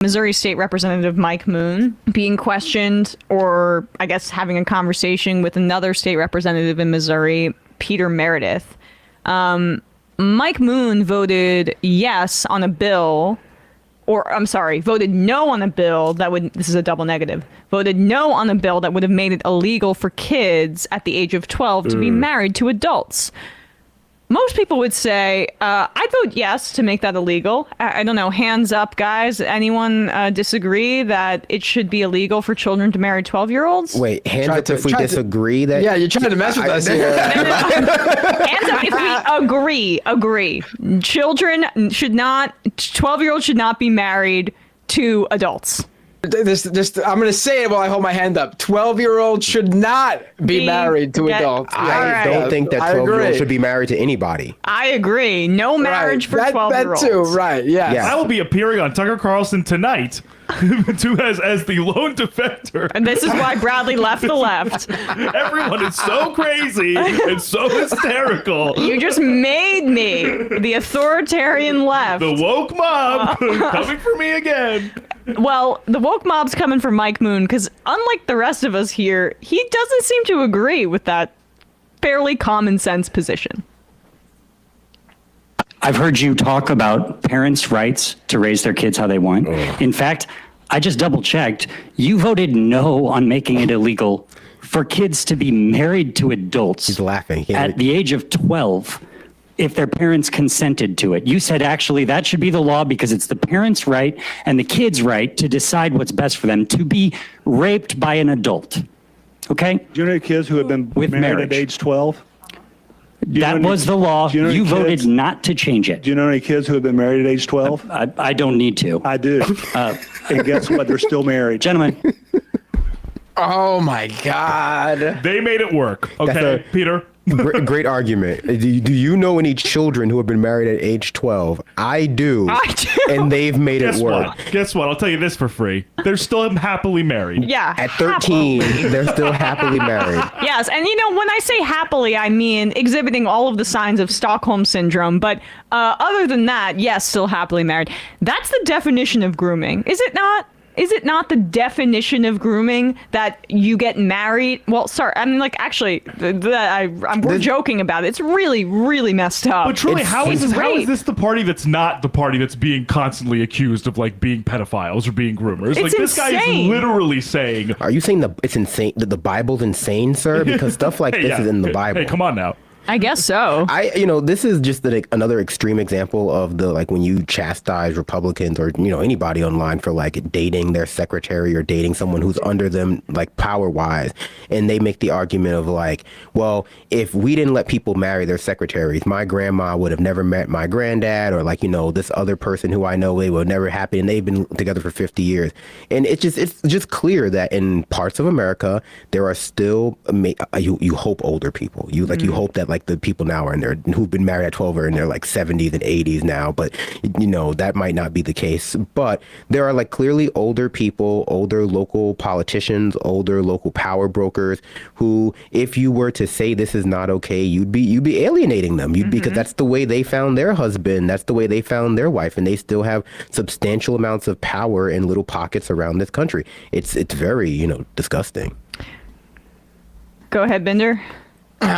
Missouri State Representative Mike Moon being questioned, or I guess having a conversation with another state representative in Missouri, Peter Merideth. Mike Moon voted yes on a bill, or I'm sorry, voted no on a bill that would, this is a double negative, voted no on a bill that would have made it illegal for kids at the age of 12 to be married to adults. Most people would say, I'd vote yes to make that illegal. I don't know, hands up, guys. Anyone disagree that it should be illegal for children to marry 12-year-olds? Wait, hands up if we disagree that... Yeah, you're trying to mess with us here. Hands up if we agree. Children should not, 12-year-olds should not be married to adults. I'm going to say it while I hold my hand up. 12-year-olds should not be married to adults. I don't think that 12-year-olds should be married to anybody. I agree. No marriage for 12-year-olds. That too, right, yes. I will be appearing on Tucker Carlson tonight as the lone defender. And this is why Bradley left the left. Everyone is so crazy and so hysterical. You just made me the authoritarian left. The woke mob coming for me again. Well, the woke mob's coming for Mike Moon because unlike the rest of us here, he doesn't seem to agree with that fairly common sense position. I've heard you talk about parents' rights to raise their kids how they want. In fact, I just double checked. You voted no on making it illegal for kids to be married to adults. He's laughing. At the age of 12 if their parents consented to it. You said actually that should be the law because it's the parents' right and the kid's right to decide what's best for them to be raped by an adult. Okay? Do you know any kids who have been married at age 12? That was the law. You voted not to change it. Do you know any kids who have been married at age 12? I don't need to. I do. And guess what? They're still married. Gentlemen. Oh, my God. They made it work. Okay, Peter? Great argument. Do you know any children who have been married at age 12? I do. And they've made it work. Guess what? I'll tell you this for free. They're still happily married. Yeah. At 13, they're still happily married. Yes. And, you know, when I say happily, I mean exhibiting all of the signs of Stockholm Syndrome. But other than that, yes, still happily married. That's the definition of grooming. Is it not? Is it not the definition of grooming that you get married? Well, sorry, I mean, like, actually, we're joking about it. It's really, really messed up. But truly, how is this the party that's not the party that's being constantly accused of, like, being pedophiles or being groomers? It's like, this guy is literally saying... Are you saying that it's insane, that the Bible's insane, sir? Because stuff like this is in the Bible. Hey, come on now. I guess so. This is just another extreme example of the, like, when you chastise Republicans or, anybody online for, like, dating their secretary or dating someone who's under them, like, power-wise. And they make the argument of, like, well, if we didn't let people marry their secretaries, my grandma would have never met my granddad, or, like, this other person who I know, they would never happen, and they've been together for 50 years. And it's just clear that in parts of America, there are still, you hope older people. You hope that, like, the people now are who've been married at 12 are in their like 70s and 80s now, but that might not be the case. But there are like clearly older people, older local politicians, older local power brokers who, if you were to say this is not okay, you'd be alienating them. Because that's the way they found their husband, that's the way they found their wife, and they still have substantial amounts of power in little pockets around this country. It's very, disgusting. Go ahead, Bender.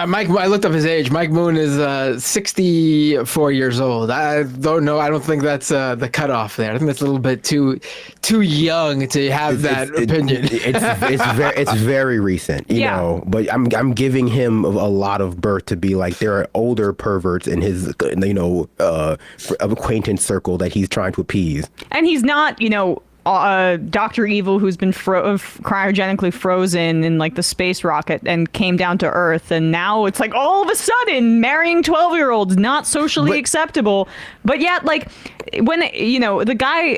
Mike, I looked up his age. Mike Moon is 64 years old. I don't know. I don't think that's the cutoff there. I think that's a little bit too young to have that opinion. It's very recent, you know. But I'm giving him a lot of berth to be like there are older perverts in his acquaintance circle that he's trying to appease. And he's not, Dr. Evil, who's been cryogenically frozen in like the space rocket and came down to Earth, and now it's like all of a sudden marrying 12-year-olds not socially acceptable. But yet, like when the guy,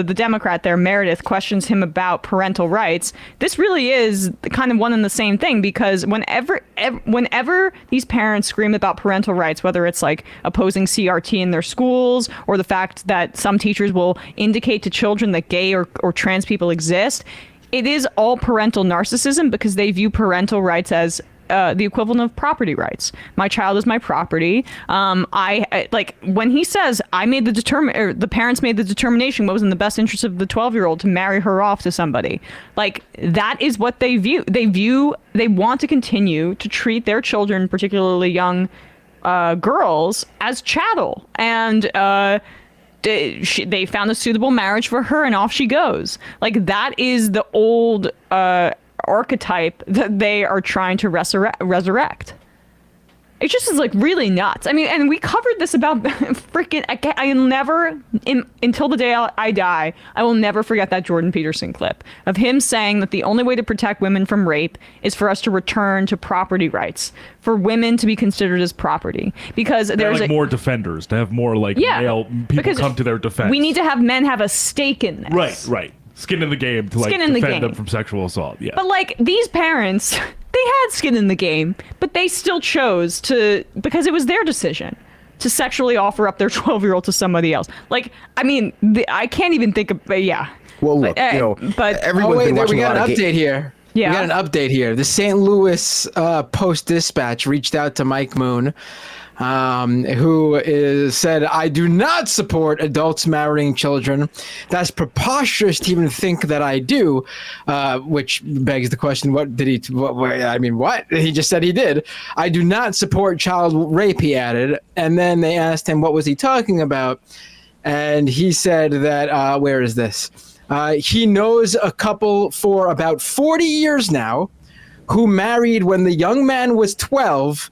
the Democrat there, Meredith, questions him about parental rights, this really is kind of one and the same thing, because whenever these parents scream about parental rights, whether it's like opposing CRT in their schools or the fact that some teachers will indicate to children that gay or trans people exist, it is all parental narcissism, because they view parental rights as the equivalent of property rights. My child is my property. I like when he says the parents made the determination what was in the best interest of the 12-year-old to marry her off to somebody. Like that is what they view. They want to continue to treat their children, particularly young girls, as chattel, and they found a suitable marriage for her, and off she goes. Like that is the old archetype that they are trying to resurrect. It just is like really nuts. I mean, and we covered this about freaking. I'll never, until the day I die, I will never forget that Jordan Peterson clip of him saying that the only way to protect women from rape is for us to return to property rights, for women to be considered as property, because there's more defenders, to have more male people come to their defense. We need to have men have a stake in this. Right. Skin in the game to defend them from sexual assault. Yeah. But these parents, they had skin in the game, but they still chose to, because it was their decision, to sexually offer up their 12-year-old to somebody else. I can't even think of, yeah. Well, look, but everyone's been watching we got an update here. Yeah. We got an update here. The St. Louis Post-Dispatch reached out to Mike Moon, who said, "I do not support adults marrying children. That's preposterous to even think that I do," which begs the question, what? He just said he did. "I do not support child rape," he added. And then they asked him what was he talking about. And he said that, where is this? He knows a couple for about 40 years now who married when the young man was 12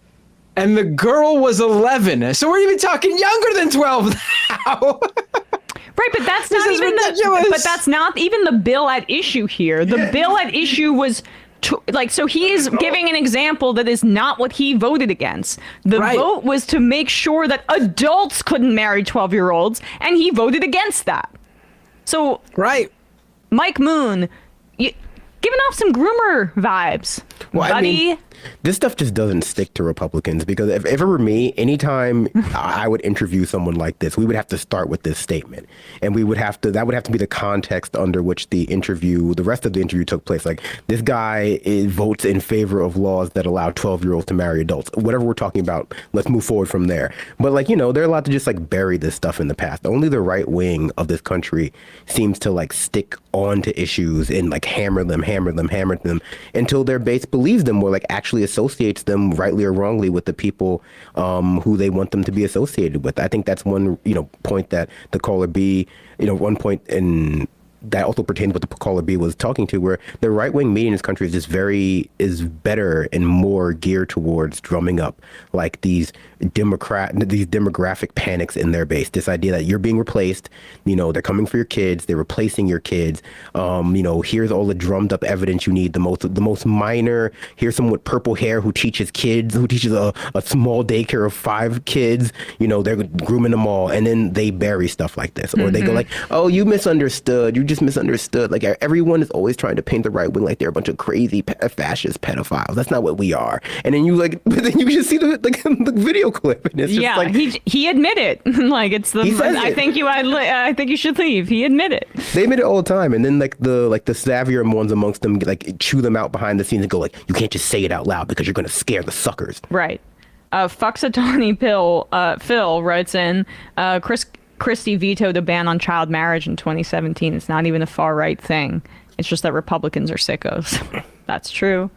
and the girl was 11. So we're even talking younger than 12 now. Right, but that's not even but that's not even the bill at issue here. The bill at issue was so he is giving an example that is not what he voted against. The vote was to make sure that adults couldn't marry 12-year-olds, and he voted against that. So Mike Moon, giving off some groomer vibes, buddy. I mean, this stuff just doesn't stick to Republicans, because if it were me, anytime I would interview someone like this, we would have to start with this statement, and that would have to be the context under which the rest of the interview took place. Like, this guy votes in favor of laws that allow 12-year-olds to marry adults. Whatever we're talking about, let's move forward from there. But they're allowed to just bury this stuff in the past. Only the right wing of this country seems to stick on to issues and hammer them until their base believes them, or actually associates them, rightly or wrongly, with the people who they want them to be associated with. I think that's one point that the caller B, one point in that also pertains to what the caller B was talking to, where the right-wing media in this country is better and more geared towards drumming up these demographic panics in their base. This idea that you're being replaced, they're coming for your kids, they're replacing your kids. Here's all the drummed up evidence you need. The most minor. Here's someone with purple hair who teaches a small daycare of 5 kids. They're grooming them all, and then they bury stuff like this, or they go "Oh, you misunderstood. You just misunderstood." Everyone is always trying to paint the right wing like they're a bunch of crazy fascist pedophiles. That's not what we are. And then but then you just see the video clip, and it's just he admitted it's the. I think you should leave. He admitted. They admit it all the time, and then the savvier ones amongst them chew them out behind the scenes and go "You can't just say it out loud because you're going to scare the suckers." Right. Fuxatani Phil writes in, Christie vetoed a ban on child marriage in 2017. It's not even a far right thing. It's just that Republicans are sickos. That's true.